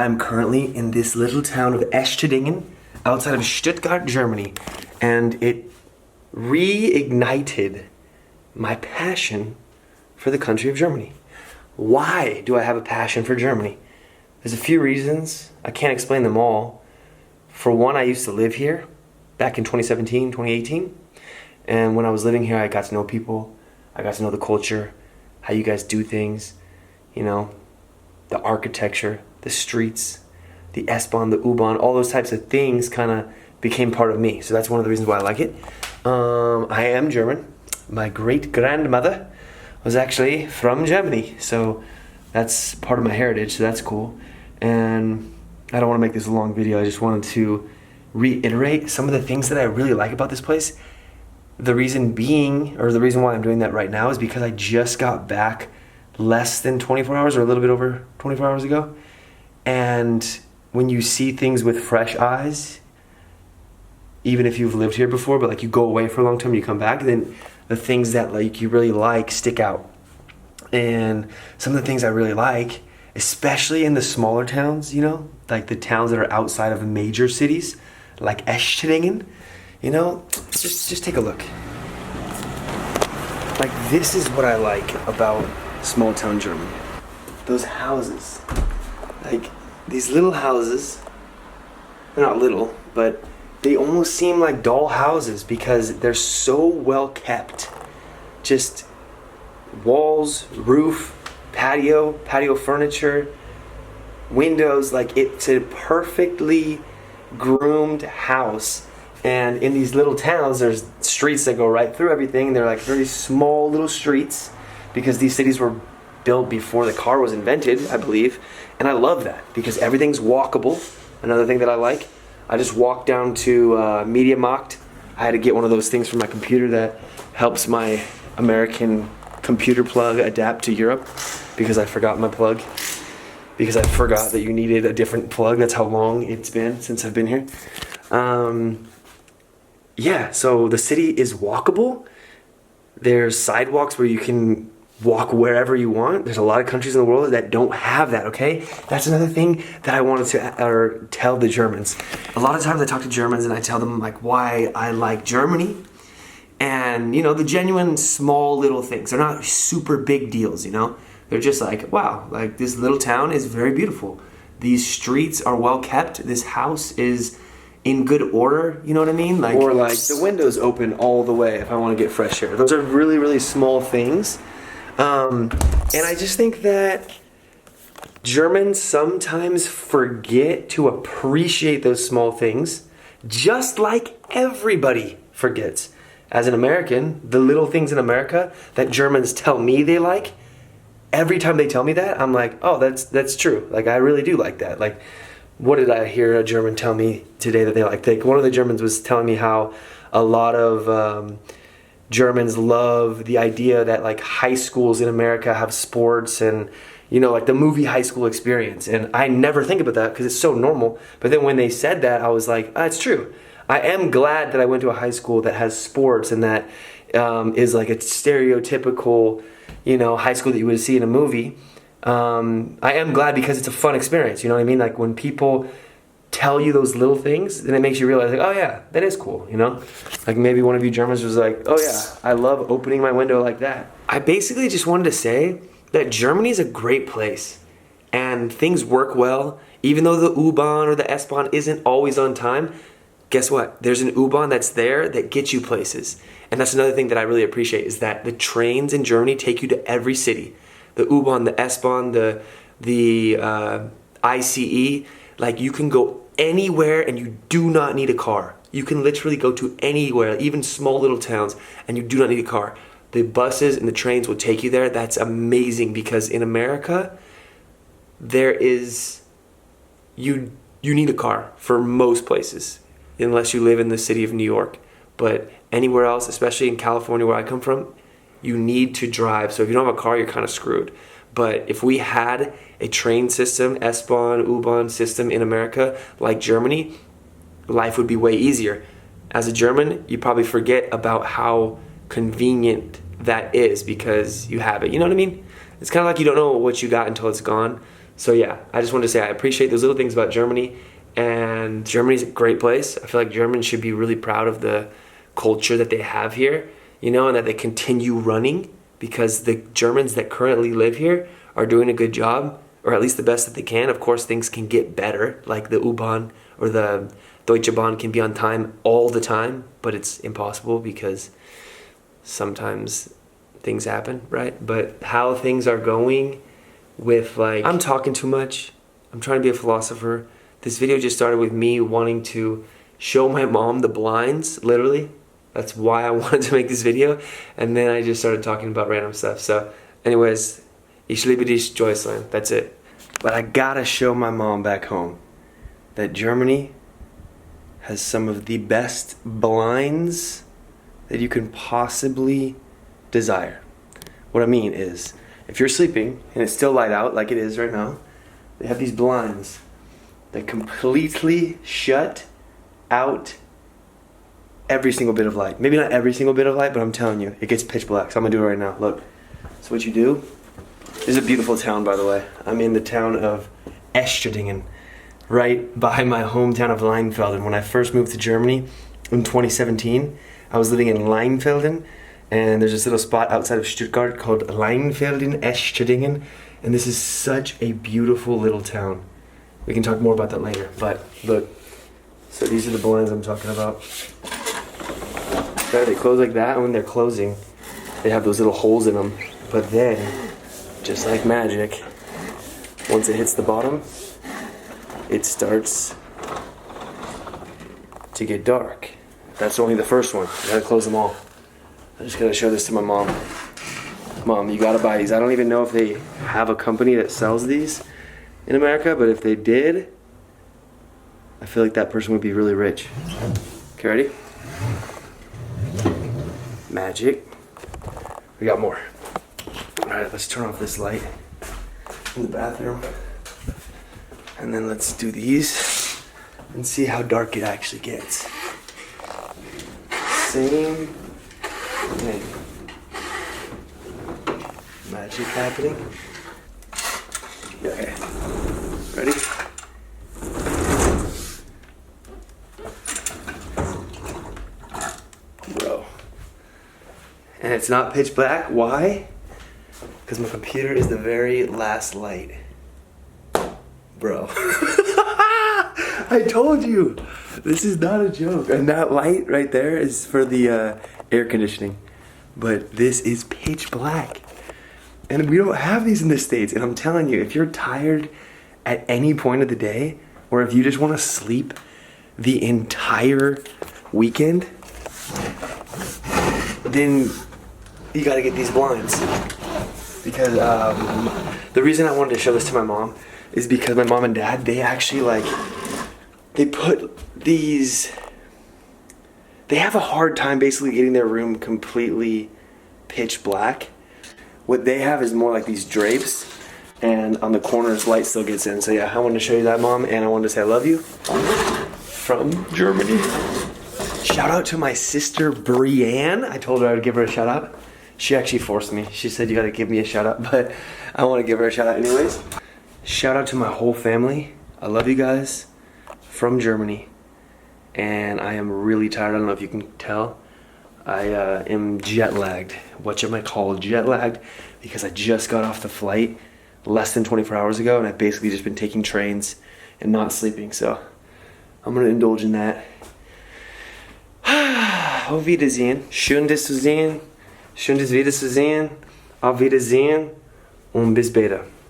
I'm currently in this little town of Eschterdingen outside of Stuttgart, Germany, and it reignited my passion for the country of Germany. Why do I have a passion for Germany? There's a few reasons. I can't explain them all. For one, I used to live here back in 2017, 2018. And when I was living here, I got to know people. I got to know the culture, how you guys do things, you know, the architecture, the streets, the S-Bahn, the U-Bahn, all those types of things kind of became part of me. So that's one of the reasons why I like it. I am German. My great-grandmother was actually from Germany. So that's part of my heritage, so that's cool. And I don't want to make this a long video. I just wanted to reiterate some of the things that I really like about this place. The reason being, or the reason why I'm doing that right now, is because I just got back less than 24 hours or a little bit over 24 hours ago. And when you see things with fresh eyes, even if you've lived here before, but like you go away for a long time and you come back, then the things that like you really like stick out. And some of the things I really like, especially in the smaller towns, you know, like the towns that are outside of major cities, like Eschterdingen, you know, just take a look. Like, this is what I like about small town Germany. Those houses, like these little houses, they're not little, but they almost seem like doll houses because they're so well kept. Just walls, roof, patio furniture, windows, like it's a perfectly groomed house. And in these little towns, there's streets that go right through everything. They're like very small little streets because these cities were built before the car was invented, I believe. And I love that because everything's walkable. Another thing that I like, I just walked down to MediaMarkt. I had to get one of those things for my computer that helps my American computer plug adapt to Europe because I forgot my plug. Because I forgot that you needed a different plug. That's how long it's been since I've been here. Yeah, so the city is walkable. There's sidewalks where you can walk wherever you want. There's a lot of countries in the world that don't have that, okay? That's another thing that I wanted to tell the Germans. A lot of times I talk to Germans and I tell them like why I like Germany. And, you know, the genuine small little things. They're not super big deals, you know? They're just like, wow, like this little town is very beautiful. These streets are well kept. This house is in good order, you know what I mean? Like, or like the windows open all the way if I want to get fresh air. Those are really, really small things. And I just think that Germans sometimes forget to appreciate those small things, just like everybody forgets. As an American, the little things in America that Germans tell me they like, every time they tell me that, I'm like, oh, that's true. Like, I really do like that. Like, what did I hear a German tell me today that they liked? Like, one of the Germans was telling me how a lot of Germans love the idea that like high schools in America have sports and, you know, like the movie High School Experience. And I never think about that because it's so normal. But then when they said that, I was like, it's true. I am glad that I went to a high school that has sports and that is like a stereotypical, you know, high school that you would see in a movie. I am glad because it's a fun experience, you know what I mean? Like when people tell you those little things, then it makes you realize like, oh yeah, that is cool, you know? Like maybe one of you Germans was like, oh yeah, I love opening my window like that. I basically just wanted to say that Germany is a great place and things work well. Even though the U-Bahn or the S-Bahn isn't always on time, guess what? There's an U-Bahn that's there that gets you places. And that's another thing that I really appreciate is that the trains in Germany take you to every city. The U-Bahn, the S-Bahn, the ICE, like you can go anywhere and you do not need a car. You can literally go to anywhere, even small little towns, and you do not need a car. The buses and the trains will take you there. That's amazing because in America, you need a car for most places, unless you live in the city of New York. But anywhere else, especially in California where I come from, you need to drive. So if you don't have a car, you're kind of screwed. But if we had a train system, S-Bahn, U-Bahn system in America, like Germany, life would be way easier. As a German, you probably forget about how convenient that is because you have it. You know what I mean? It's kind of like you don't know what you got until it's gone. So yeah, I just wanted to say I appreciate those little things about Germany, and Germany's a great place. I feel like Germans should be really proud of the culture that they have here, you know, and that they continue running, because the Germans that currently live here are doing a good job, or at least the best that they can. Of course, things can get better, like the U-Bahn or the Deutsche Bahn can be on time all the time, but it's impossible because sometimes things happen, right? But how things are going with, like, I'm talking too much. I'm trying to be a philosopher. This video just started with me wanting to show my mom the blinds, literally. That's why I wanted to make this video. And then I just started talking about random stuff. So anyways, ich liebe dich, Joyceland. That's it. But I gotta show my mom back home that Germany has some of the best blinds that you can possibly desire. What I mean is, if you're sleeping and it's still light out like it is right now, they have these blinds that completely shut out every single bit of light. Maybe not every single bit of light, but I'm telling you, it gets pitch black. So I'm gonna do it right now. Look. So what you do, this is a beautiful town, by the way. I'm in the town of Escherdingen, right by my hometown of Leinfelden. When I first moved to Germany in 2017, I was living in Leinfelden, and there's this little spot outside of Stuttgart called Leinfelden, Escherdingen, and this is such a beautiful little town. We can talk more about that later, but look. So these are the blinds I'm talking about. Right, they close like that, and when they're closing, they have those little holes in them. But then, just like magic, once it hits the bottom, it starts to get dark. That's only the first one. You gotta close them all. I just gotta show this to my mom. Mom, you gotta buy these. I don't even know if they have a company that sells these in America, but if they did, I feel like that person would be really rich. Okay, ready? Magic. We got more. Alright, let's turn off this light in the bathroom. And then let's do these and see how dark it actually gets. Same thing. Magic happening. Okay. Ready? Bro. And it's not pitch black. Why? Because my computer is the very last light. Bro. I told you. This is not a joke. And that light right there is for the air conditioning. But this is pitch black. And we don't have these in the States. And I'm telling you, if you're tired at any point of the day, or if you just want to sleep the entire weekend, then you gotta get these blinds. Because the reason I wanted to show this to my mom is because my mom and dad, they actually they put these, they have a hard time basically getting their room completely pitch black. What they have is more like these drapes, and on the corners light still gets in. So yeah, I wanted to show you that, Mom, and I wanted to say I love you from Germany. Shout out to my sister Brienne. I told her I would give her a shout out. She actually forced me. She said you gotta give me a shout out, but I want to give her a shout out anyways. Shout out to my whole family. I love you guys from Germany, and I am really tired. I don't know if you can tell. I am jet lagged. What am I called? Jet lagged because I just got off the flight less than 24 hours ago, and I've basically just been taking trains and not sleeping. So I'm gonna indulge in that. Auf Wiedersehen. Schön dich zu sehen. Schön dich wieder zu sehen. Auf Wiedersehen und bis später.